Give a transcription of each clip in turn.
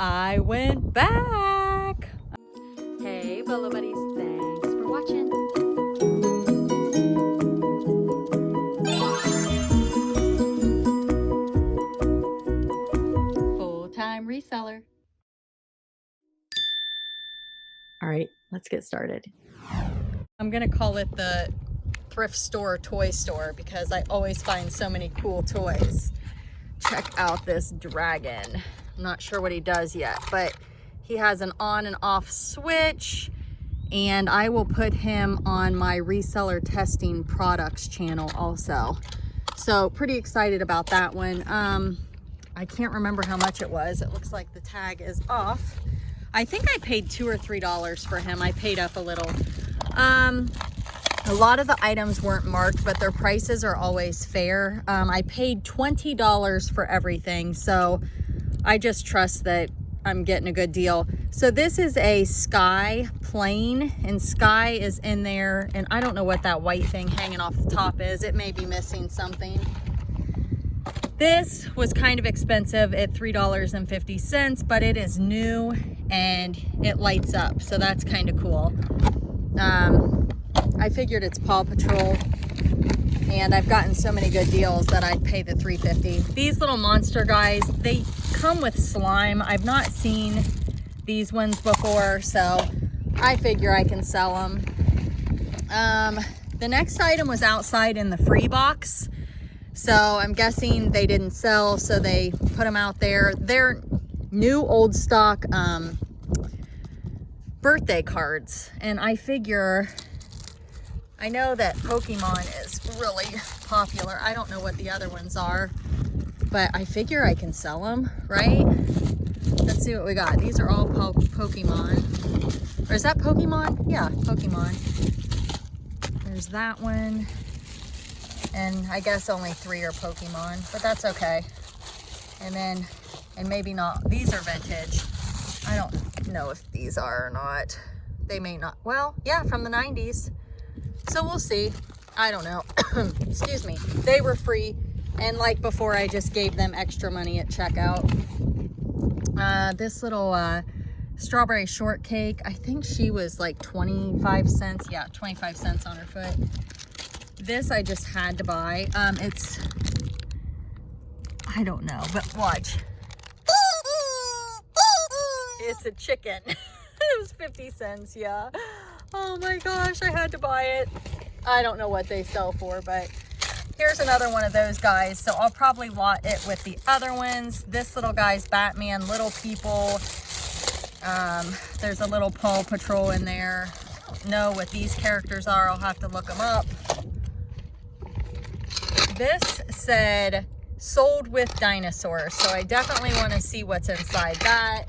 I went back. Hey, BOLO Buddies, thanks for watching. Full-time reseller. All right, let's get started. I'm gonna call it the thrift store toy store because I always find so many cool toys. Check out this dragon. I'm not sure what he does yet, but he has an on and off switch, and I will put him on my reseller testing products channel also. So pretty excited about that one. I can't remember how much it was. It looks like the tag is off. I think I paid $2 or $3 for him. I paid up a little. A lot of the items weren't marked, but their prices are always fair. I paid $20 for everything, so I just trust that I'm getting a good deal. So this is a Sky plane, and Sky is in there, and I don't know what that white thing hanging off the top is. It may be missing something. This was kind of expensive at $3.50, but it is new and it lights up, so that's kind of cool. I figured it's Paw Patrol, and I've gotten so many good deals that I'd pay the $3.50. These little monster guys, they come with slime. I've not seen these ones before, so I figure I can sell them. The next item was outside in the free box, so I'm guessing they didn't sell, so they put them out there. They're new old stock birthday cards, and I figure, I know that Pokemon is really popular. I don't know what the other ones are, but I figure I can sell them, right? Let's see what we got. These are all Pokemon. Or is that Pokemon? Yeah, Pokemon. There's that one. And I guess only 3 are Pokemon, but that's okay. And then, and maybe not, these are vintage. I don't know if these are or not. They may not, well, yeah, from the 90s. So we'll see. I don't know. Excuse me. They were free, and like before, I just gave them extra money at checkout. This little strawberry shortcake, I think she was like 25 cents. Yeah, 25 cents on her foot. This I just had to buy. It's, I don't know, but watch. It's a chicken. It was 50 cents, yeah. Oh my gosh, I had to buy it. I don't know what they sell for, but here's another one of those guys. So I'll probably lot it with the other ones. This little guy's Batman, Little People. There's a little Paw Patrol in there. I don't know what these characters are. I'll have to look them up. This said sold with dinosaurs, so I definitely want to see what's inside that.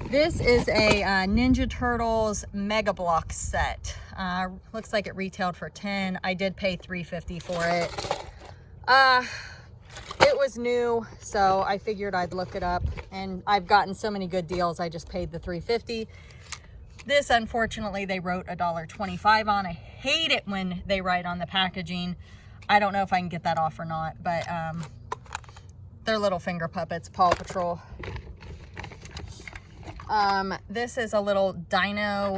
This is a Ninja Turtles Mega Block set. Looks like it retailed for $10. I did pay $3.50 for it. It was new, so I figured I'd look it up, and I've gotten so many good deals, I just paid the $3.50. This, unfortunately, they wrote $1.25 on. I hate it when they write on the packaging. I don't know if I can get that off or not, but they're little finger puppets, Paw Patrol. This is a little dino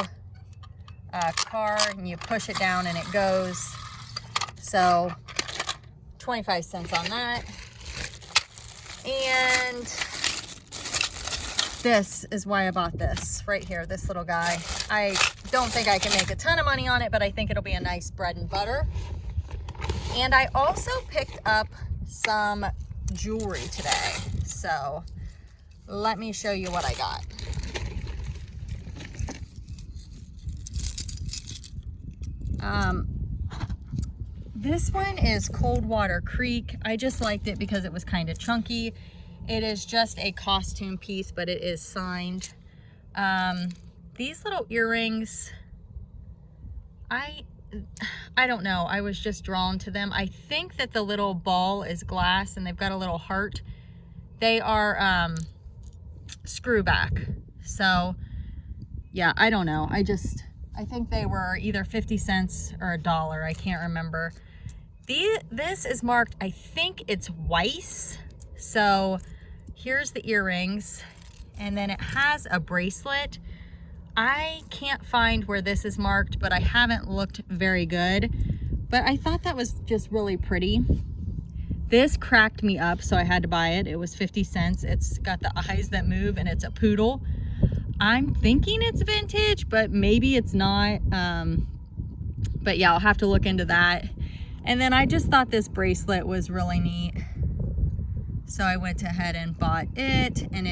car, and you push it down and it goes. So 25 cents on that. And this is why I bought this right here, this little guy. I don't think I can make a ton of money on it, but I think it'll be a nice bread and butter. And I also picked up some jewelry today. So let me show you what I got. This one is Coldwater Creek. I just liked it because it was kind of chunky. It is just a costume piece, but it is signed. These little earrings, I don't know. I was just drawn to them. I think that the little ball is glass and they've got a little heart. They are screw back. So yeah, I don't know. I think they were either 50 cents or $1. I can't remember. This is marked, I think it's Weiss. So Here's the earrings, and then it has a bracelet. I can't find where this is marked, but I haven't looked very good. But I thought that was just really pretty. This cracked me up, so I had to buy it. It was 50 cents. It's got the eyes that move, and it's a poodle. I'm thinking it's vintage, but maybe it's not. But yeah, I'll have to look into that. And then I just thought this bracelet was really neat. So I went ahead and bought it, and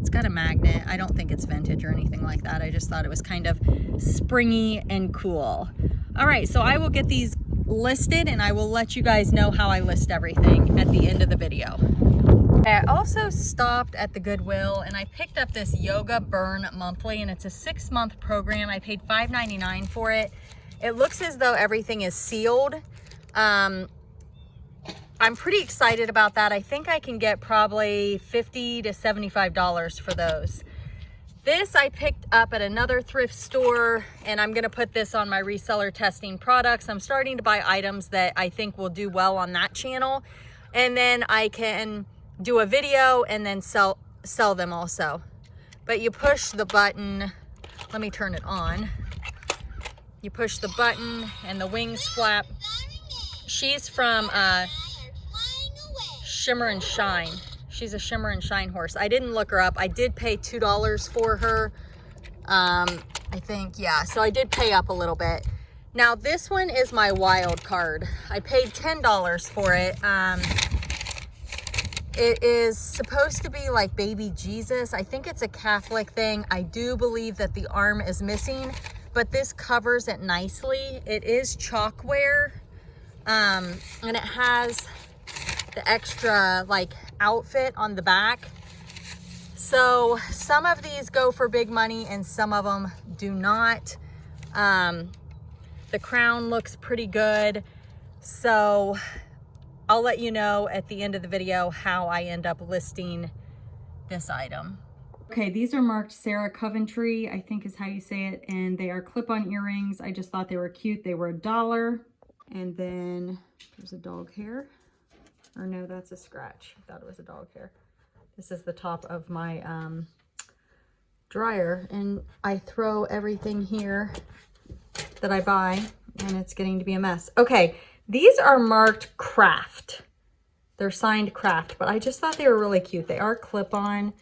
it's got a magnet. I don't think it's vintage or anything like that. I just thought it was kind of springy and cool. All right, so I will get these listed, and I will let you guys know how I list everything at the end of the video. I also stopped at the Goodwill, and I picked up this Yoga Burn Monthly, and it's a 6-month program. I paid $5.99 for it. It looks as though everything is sealed. I'm pretty excited about that. I think I can get probably $50 to $75 for those. This I picked up at another thrift store, and I'm gonna put this on my reseller testing products. I'm starting to buy items that I think will do well on that channel, and then I can do a video and then sell them also. But you push the button, let me turn it on. You push the button and the wings flap. She's from Shimmer and Shine. She's a Shimmer and Shine horse. I didn't look her up. I did pay $2 for her. I think, yeah, so I did pay up a little bit. Now this one is my wild card. I paid $10 for it. It is supposed to be like baby Jesus. I think it's a Catholic thing. I do believe that the arm is missing, but this covers it nicely. It is chalkware, and it has the extra like outfit on the back. So some of these go for big money and some of them do not. The crown looks pretty good. So I'll let you know at the end of the video how I end up listing this item. Okay, these are marked Sarah Coventry, I think is how you say it, and they are clip-on earrings. I just thought they were cute. They were $1. And then there's a dog hair. Or no, that's a scratch. I thought it was a dog hair. This is the top of my dryer, and I throw everything here that I buy, and it's getting to be a mess. Okay, these are marked Craft. They're signed Craft, but I just thought they were really cute. They are clip-on,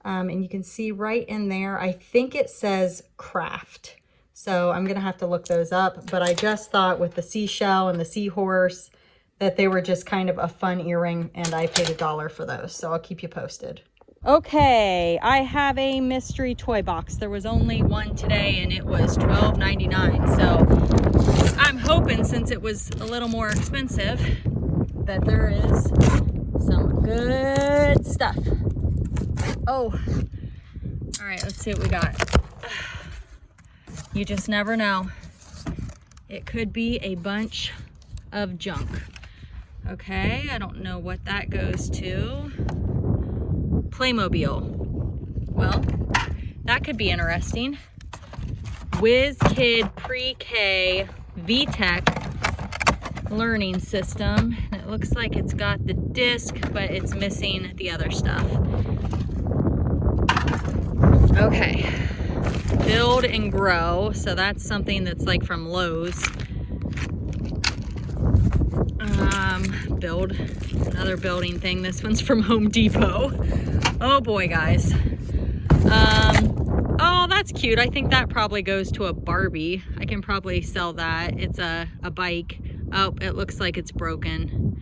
and you can see right in there, I think it says Craft. So I'm gonna have to look those up, but I just thought with the seashell and the seahorse that they were just kind of a fun earring, and I paid $1 for those, so I'll keep you posted. Okay, I have a mystery toy box. There was only one today, and it was $12.99, so I'm hoping, since it was a little more expensive, that there is some good stuff. Oh, all right, let's see what we got. You just never know. It could be a bunch of junk. Okay, I don't know what that goes to. Playmobil. Well, that could be interesting. Whiz Kid Pre-K VTech learning system. It looks like it's got the disc, but it's missing the other stuff. Okay, Build and Grow. So that's something that's like from Lowe's. Build, another building thing. This one's from Home Depot. Oh boy, guys. Oh, that's cute. I think that probably goes to a Barbie. I can probably sell that. It's a bike. Oh, it looks like it's broken.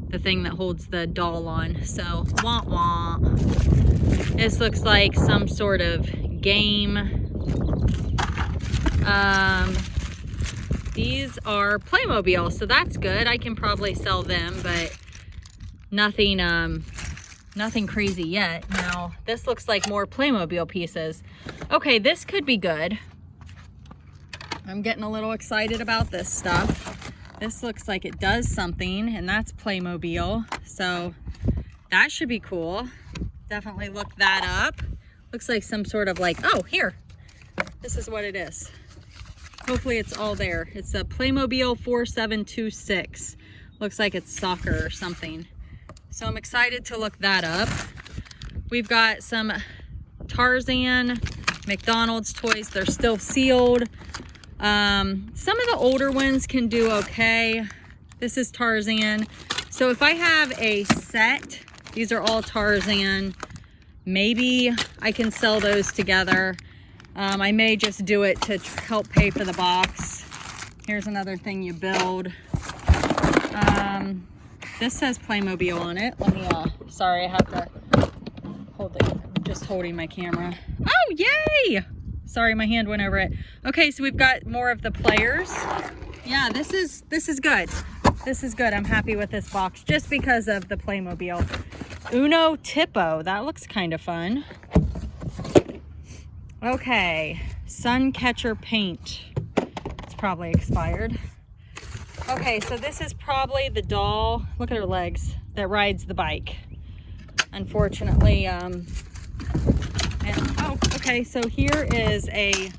The thing that holds the doll on. So, wah wah. This looks like some sort of game. These are Playmobil, so that's good. I can probably sell them, but nothing crazy yet. Now, this looks like more Playmobil pieces. Okay, this could be good. I'm getting a little excited about this stuff. This looks like it does something, and that's Playmobil, so that should be cool. Definitely look that up. Looks like some sort of like, oh, here. This is what it is. Hopefully it's all there. It's a Playmobil 4726. Looks like it's soccer or something. So I'm excited to look that up. We've got some Tarzan McDonald's toys. They're still sealed. Some of the older ones can do okay. This is Tarzan. So if I have a set, these are all Tarzan, maybe I can sell those together. I may just do it to help pay for the box. Here's another thing you build. This says Playmobil on it. Let me, sorry, I have to hold it. I'm just holding my camera. Oh, yay! Sorry, my hand went over it. Okay, so we've got more of the players. Yeah, this is good. This is good. I'm happy with this box just because of the Playmobil. Uno Tipo, that looks kind of fun. Okay, Sun Catcher paint. It's probably expired. Okay, so this is probably the doll, look at her legs, that rides the bike. Unfortunately, okay, so here is a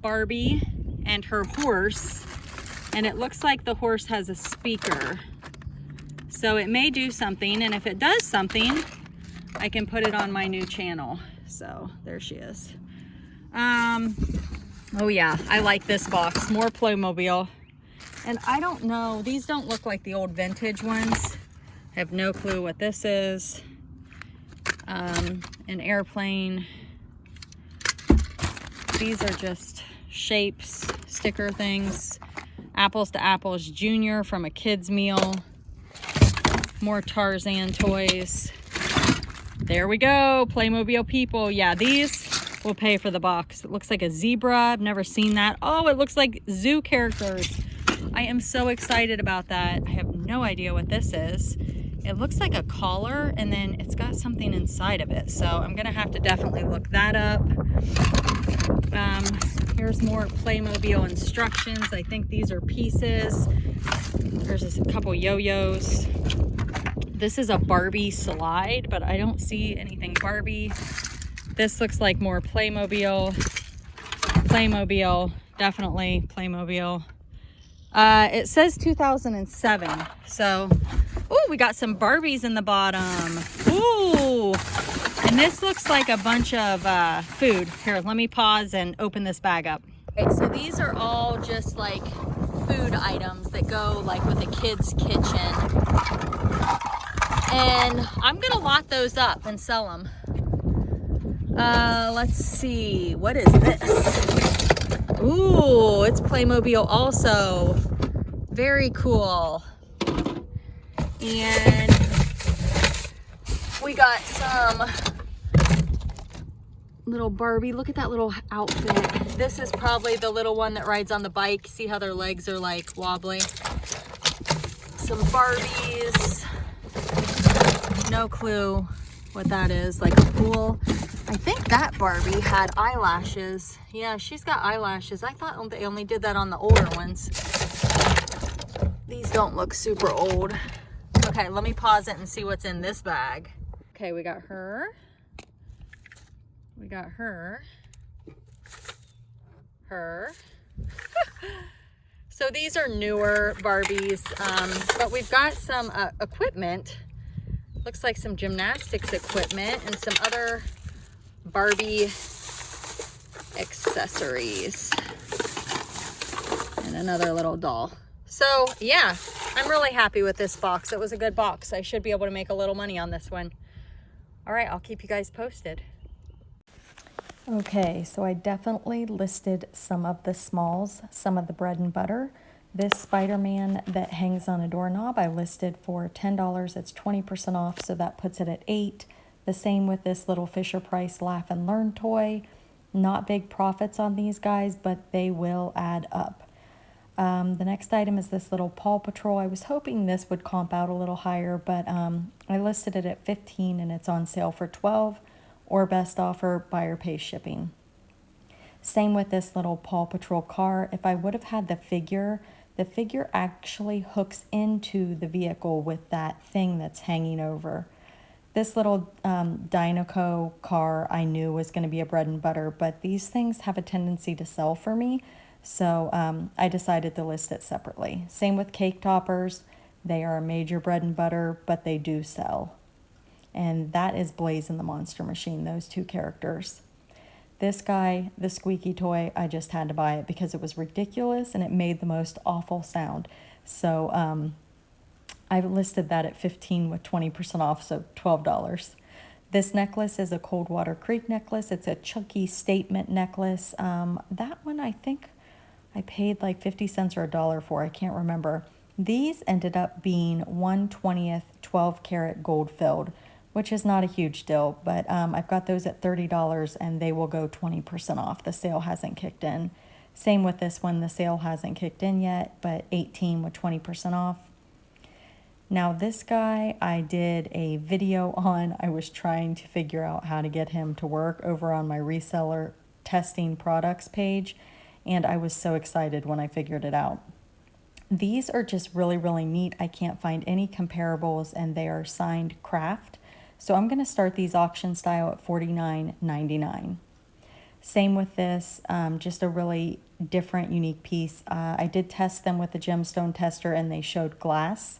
Barbie and her horse, and it looks like the horse has a speaker. So it may do something, and if it does something, I can put it on my new channel. So there she is. Oh yeah, I like this box. More Playmobil. And I don't know, these don't look like the old vintage ones. I have no clue what this is. An airplane. These are just shapes, sticker things. Apples to Apples Junior from a kid's meal. More Tarzan toys. There we go, Playmobil people. Yeah, these will pay for the box. It looks like a zebra. I've never seen that. Oh, it looks like zoo characters. I am so excited about that. I have no idea what this is. It looks like a collar, and then it's got something inside of it. So I'm gonna have to definitely look that up. Here's more Playmobil instructions. I think these are pieces. There's a couple yo-yos. This is a Barbie slide, but I don't see anything Barbie. This looks like more Playmobil. Playmobil, definitely Playmobil. It says 2007, so, ooh, we got some Barbies in the bottom. Ooh, and this looks like a bunch of food. Here, let me pause and open this bag up. Okay, so these are all just like food items that go like with a kid's kitchen. And I'm gonna lot those up and sell them. Let's see, what is this? Ooh, it's Playmobil also. Very cool. And we got some little Barbie. Look at that little outfit. This is probably the little one that rides on the bike. See how their legs are like wobbly? Some Barbies. No clue what that is. Like a pool. I think that Barbie had eyelashes. Yeah, she's got eyelashes. I thought they only did that on the older ones. These don't look super old. Okay, let me pause it and see what's in this bag. Okay, we got her. We got her. Her. So these are newer Barbies, but we've got some equipment. Looks like some gymnastics equipment and some other Barbie accessories. And another little doll. So yeah, I'm really happy with this box. It was a good box. I should be able to make a little money on this one. All right, I'll keep you guys posted. Okay, so I definitely listed some of the smalls, some of the bread and butter. This Spider-Man that hangs on a doorknob I listed for $10. It's 20% off, so that puts it at $8. The same with this little Fisher-Price Laugh and Learn toy. Not big profits on these guys, but they will add up. The next item is this little Paw Patrol. I was hoping this would comp out a little higher, but I listed it at $15 and it's on sale for $12, or best offer, buyer pays shipping. Same with this little Paw Patrol car. If I would have had the figure actually hooks into the vehicle with that thing that's hanging over. This little Dinoco car I knew was going to be a bread and butter, but these things have a tendency to sell for me, so I decided to list it separately. Same with cake toppers. They are a major bread and butter, but they do sell. And that is Blaze and the Monster Machine, those two characters. This guy, the squeaky toy, I just had to buy it because it was ridiculous and it made the most awful sound. So I listed that at 15 with 20% off, so $12. This necklace is a Coldwater Creek necklace. It's a chunky statement necklace. That one I think I paid like 50 cents or $1 for. I can't remember. These ended up being 1/20th 12 karat gold filled, which is not a huge deal, but I've got those at $30 and they will go 20% off. The sale hasn't kicked in. Same with this one, the sale hasn't kicked in yet, but 18 with 20% off. Now this guy I did a video on. I was trying to figure out how to get him to work over on my reseller testing products page, and I was so excited when I figured it out. These are just really, really neat. I can't find any comparables and they are signed craft. So I'm going to start these auction style at $49.99. Same with this, just a really different, unique piece. I did test them with the gemstone tester and they showed glass.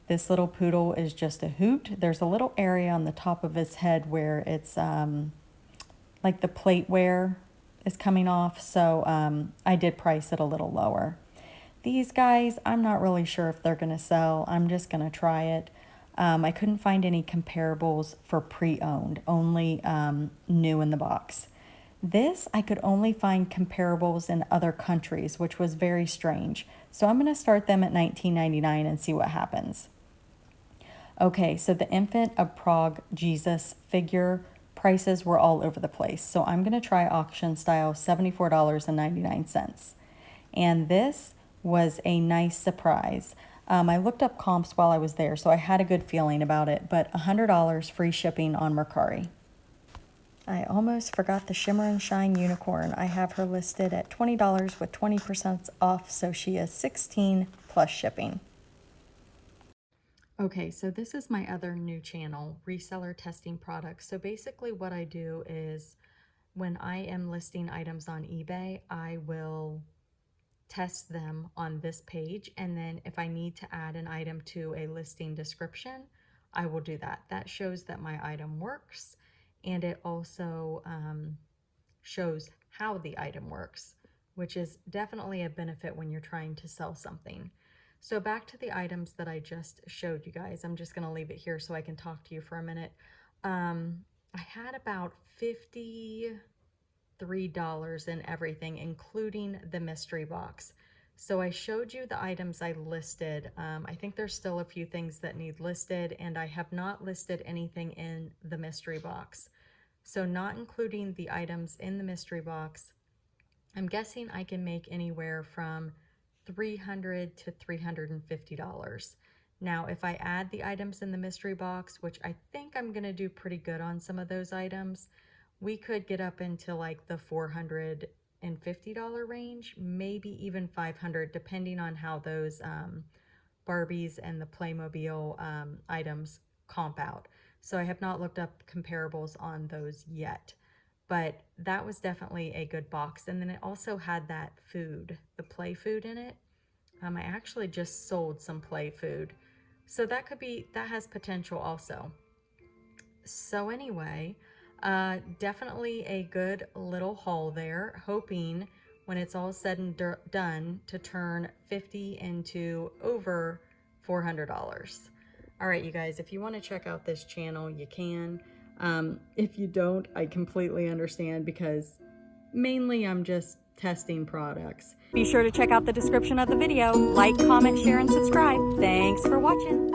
This little poodle is just a hoot. There's a little area on the top of his head where it's like the plateware is coming off. So I did price it a little lower. These guys, I'm not really sure if they're going to sell. I'm just going to try it. I couldn't find any comparables for pre-owned, only new in the box. This, I could only find comparables in other countries, which was very strange. So I'm going to start them at $19.99 and see what happens. Okay, so the Infant of Prague Jesus figure prices were all over the place. So I'm going to try auction style, $74.99. And this was a nice surprise. I looked up comps while I was there, so I had a good feeling about it, but $100 free shipping on Mercari. I almost forgot the Shimmer and Shine Unicorn. I have her listed at $20 with 20% off, so she is $16 plus shipping. Okay, so this is my other new channel, Reseller Testing Products. So basically what I do is when I am listing items on eBay, I will test them on this page, and then if I need to add an item to a listing description, I will do that. That shows that my item works, and it also shows how the item works, which is definitely a benefit when you're trying to sell something. So back to the items that I just showed you guys. I'm just going to leave it here so I can talk to you for a minute. I had about $53 in everything, including the mystery box. So I showed you the items I listed. I think there's still a few things that need listed, and I have not listed anything in the mystery box. So not including the items in the mystery box, I'm guessing I can make anywhere from $300 to $350. Now, if I add the items in the mystery box, which I think I'm going to do pretty good on some of those items, we could get up into like the $450 range, maybe even $500, depending on how those Barbies and the Playmobil items comp out. So I have not looked up comparables on those yet, but that was definitely a good box. And then it also had that food, the play food in it. I actually just sold some play food, so that has potential also. So anyway, definitely a good little haul there, hoping when it's all said and done to turn 50 into over $400. All right, you guys, if you want to check out this channel, you can. If you don't, I completely understand, because mainly I'm just testing products. Be sure to check out the description of the video. Like, comment, share, and subscribe. Thanks for watching.